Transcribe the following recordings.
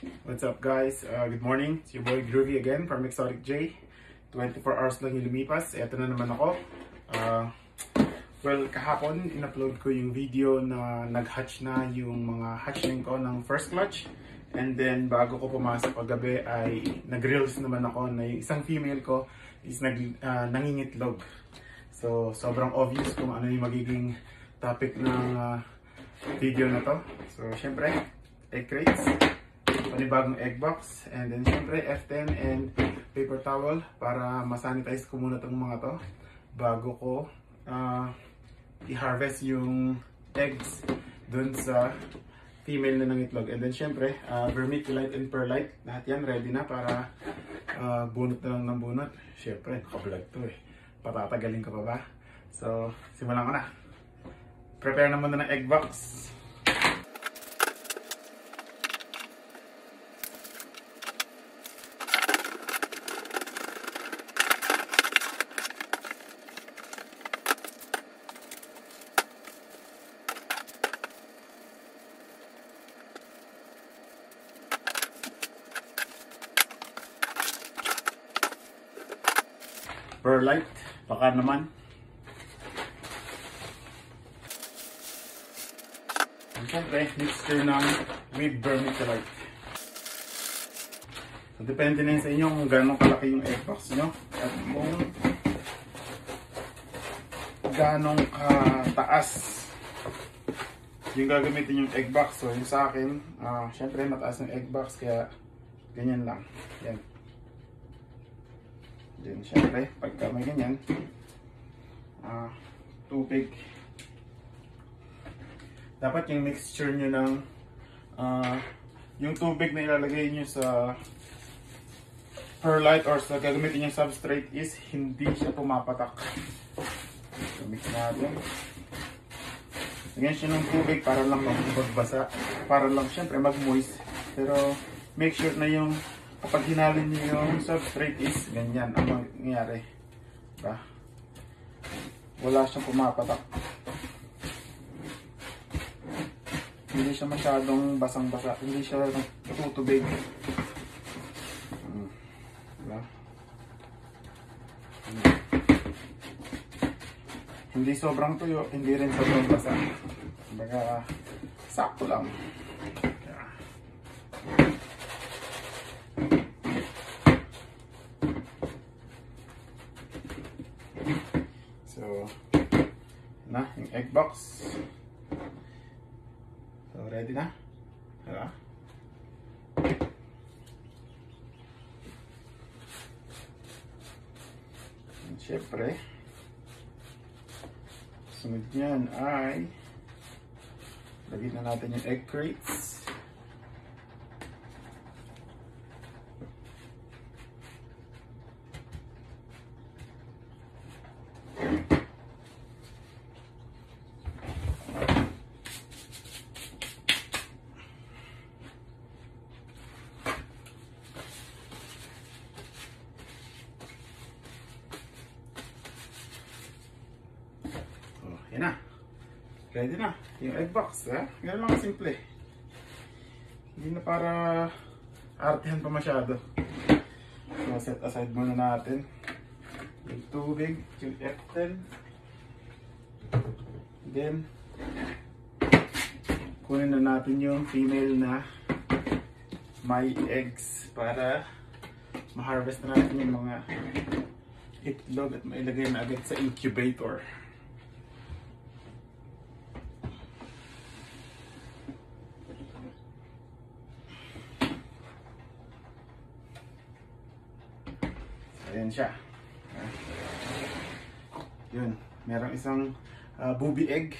What's up guys? Good morning. It's your boy Groovy again from Exotic J. 24 hours lang yung lumipas. Eto na naman ako. Well, kahapon in-upload ko yung video na nag-hatch na yung mga hatchling ko ng first clutch. And then bago ko pumasok kagabi ay nag-reels naman ako na yung isang female ko is nangingitlog. So sobrang obvious kung ano yung magiging topic ng video na to. So syempre, egg crates, panibagong egg box, and then syempre F10 and paper towel para masanitize ko muna itong mga to bago ko i-harvest yung eggs dun sa female na nangitlog. And then syempre vermiculite and perlite, lahat yan ready na para bunot na lang ng bunot. Syempre nakablog to eh, patatagalin ka pa ba? So simulan ko na. Prepare na muna ng egg box. Perlite, baka naman. And syempre, mixture ng with vermiculite. So, depende na yun sa inyo kung gano'ng kalaki yung egg box nyo at kung gano'ng kataas yung gagamitin yung egg box. So, yung sa akin, syempre mataas yung egg box kaya ganyan lang. Yan. Then syempre, pagka may ganyan, tubig. Dapat yung mixture nyo ng yung tubig na ilalagay nyo sa perlite or sa gagamitin yung substrate is hindi siya pumapatak. So mix natin. Lagyan siya ng tubig para lang magbasa, para lang syempre mag-moist. Pero make sure na yung kapag hinalin niyo yung substrate is ganyan ang mangyayari. Diba? Wala siyang pumapatak. Hindi siya masyadong basang-basa. Hindi siya natutubig. Diba? Hindi sobrang tuyo, hindi rin sobrang basa. Kumbaga, sakto lang. So, na yung egg box. So, ready na? Diba? And syempre, sunod niyan ay lagyan na natin yung egg crates. Yan na. Ready na. Yung egg box. Ganun lang simple. Hindi na para artihan pa masyado. So, set aside muna natin yung tubig, yung F10. Then, kunin na natin yung female na may eggs para ma-harvest na natin yung mga itlog at mailagay na agad sa incubator. Ayan siya. Yun. Merong isang booby egg.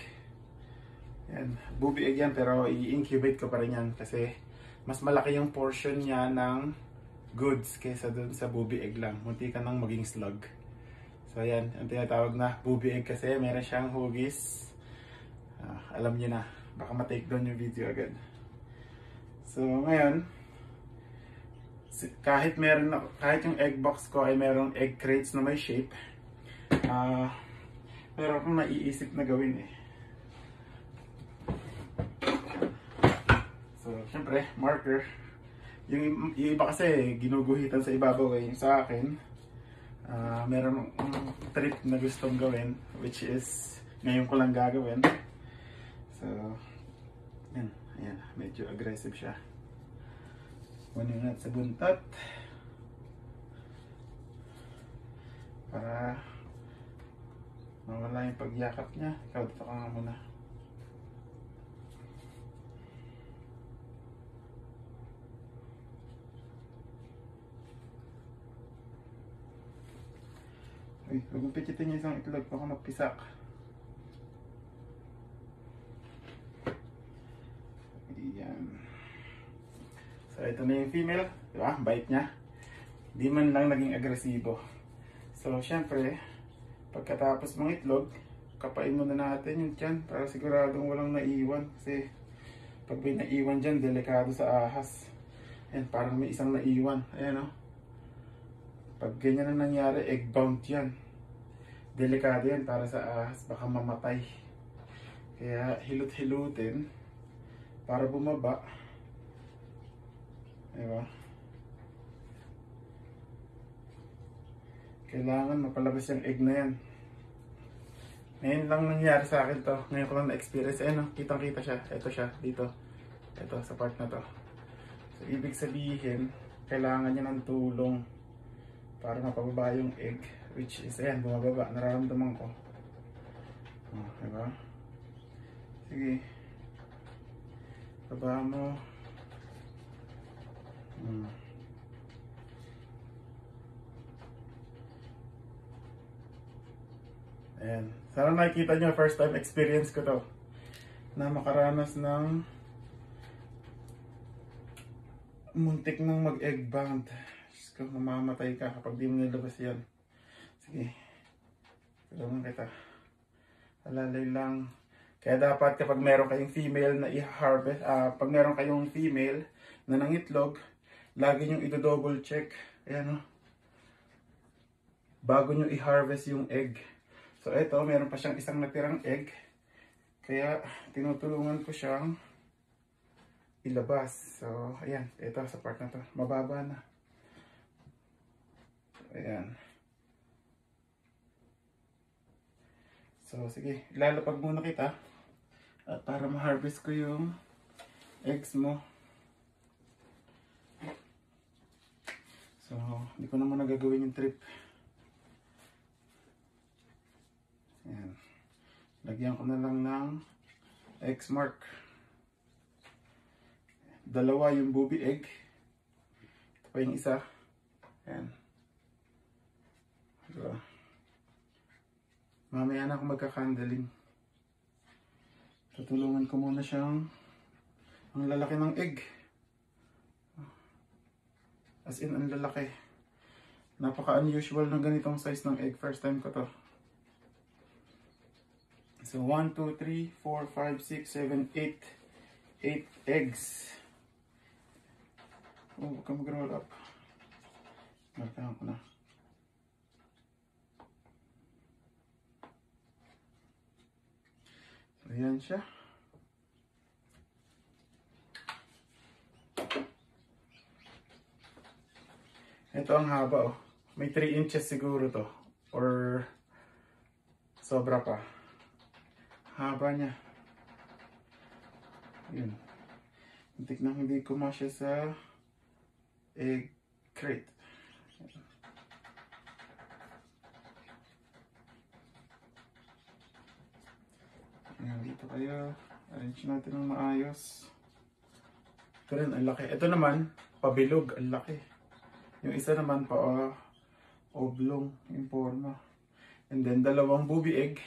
Yan. Booby egg yan pero i-incubate ko pa rin yan kasi mas malaki yung portion niya ng goods kaysa dun sa booby egg lang. Munti ka nang maging slug. So ayan. Ang tinatawag na booby egg kasi meron siyang hugis. Alam niyo na. Baka ma-take down yung video agad. So ngayon, kahit yung egg box ko ay merong egg crates na may shape, pero akong naiisip na gawin eh. So syempre marker, yung iba kasi ginuguhitan sa ibabaw eh. Yung sa akin, meron akong trip na gustong gawin, which is ngayon ko lang gagawin. So, yan, ayan, medyo aggressive siya. Kunin natin sa buntot para mawala yung pagyakap niya. Ikaw, dito ka nga muna. Uy, huwag mong pichitin niya isang itlog, baka magpisak. Ayan. So, ito na yung female. Diba? Bite niya. Di man lang naging agresibo. So, syempre, pagkatapos mong itlog, kapain muna natin yung tiyan para siguradong walang naiwan. Kasi, pag may naiwan dyan, delikado sa ahas. Ayan, parang may isang naiwan. Ayan o. Pag ganyan na nangyari, egg bound yan. Delikado yan para sa ahas, baka mamatay. Kaya hilot-hilutin para bumaba. Diba? Kailangan mapalabas yung egg na yan. Ngayon lang nangyari sa akin to. Ngayon ko lang na-experience. Ayan o, kitang-kita siya. Ito siya, dito. Ito, sa part na to. So, ibig sabihin, kailangan niya ng tulong para mapababa yung egg, which is, ayan, bumababa, nararamdaman ko. Diba? Sige. Baba mo. Ayan. Sana nakikita nyo, first time experience ko to. Na makaranas ng muntik ng mag-egg bound. Kung mamamatay ka kapag di mo nilabas yan. Sige. Tulungan kita. Alalay lang. Kaya dapat kapag meron kayong female na i-harvest, pag meron kayong female na nangitlog, lagi nyo i-double check. Ayan o. Bago nyo i-harvest yung egg. So eto, meron pa siyang isang natirang egg. Kaya tinutulungan ko siyang ilabas. So ayan, ito sa part na to. Mababa na. Ayan. So, sige. Ilalapag muna kita. At para ma-harvest ko yung eggs mo. So, hindi ko naman nagagawin yung trip. Ayan. Lagyan ko na lang ng X mark. Dalawa yung booby egg. Ito pa yung isa. Ayan. So, mamaya na ako magkakandaling. Tutulungan ko muna siyang ang lalaki ng egg. As in, ang lalaki. Napaka-unusual ng ganitong size ng egg. First time ko to. So, 1, 2, 3, 4, 5, 6, 7, 8. 8 eggs. Oh, huwag ka mag-roll up. Markahan ko na. Ayan siya. Ito ang haba oh. May 3 inches siguro to. Or sobra pa. Haba niya. Yun. Hintik na hindi kumasya sa egg crate. Ayan, dito kayo. Arrange natin ng maayos. Ito rin, ang laki. Ito naman, pabilog. Ang laki. Yung isa naman pa oblong yung forma. And then, dalawang booby egg.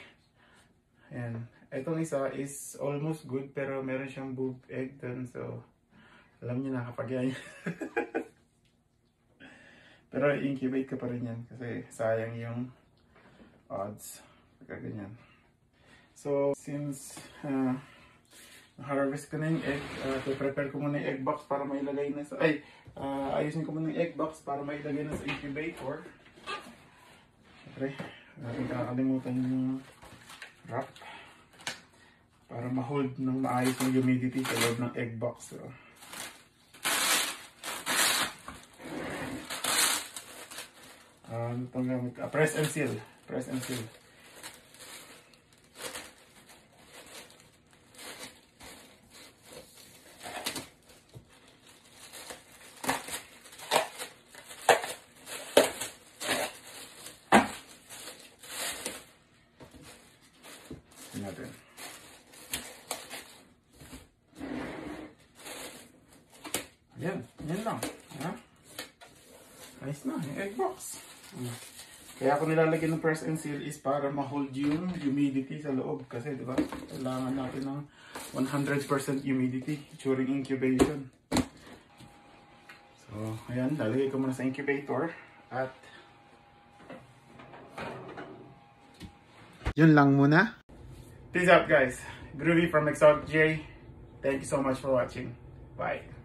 Ayan. Itong isa is almost good, pero meron siyang boob egg dun. So, alam niyo na kapag yan. Pero incubate ka pa rin yan. Kasi sayang yung odds. Pagka ganyan. So, since harvest ko na yung egg, prepare ko muna yung egg box para mailagay na sa... ayusin ko muna yung egg box para mailagay na sa incubator. Siyempre, natin kakalimutan yung wrap para ma-hold ng maayos yung humidity sa loob ng egg box. So, itong gamit ko. Press and seal. Press and seal. Natin. Ayan, yan lang. Ha? Ayos na, yung egg box. Kaya ako nilalagyan ng press and seal is para ma-hold yung humidity sa loob. Kasi diba, kailangan natin ng 100% humidity during incubation. So, ayan, lalagay ko muna sa incubator. At yun lang muna. Peace out guys. Groovy from Exotic J. Thank you so much for watching. Bye.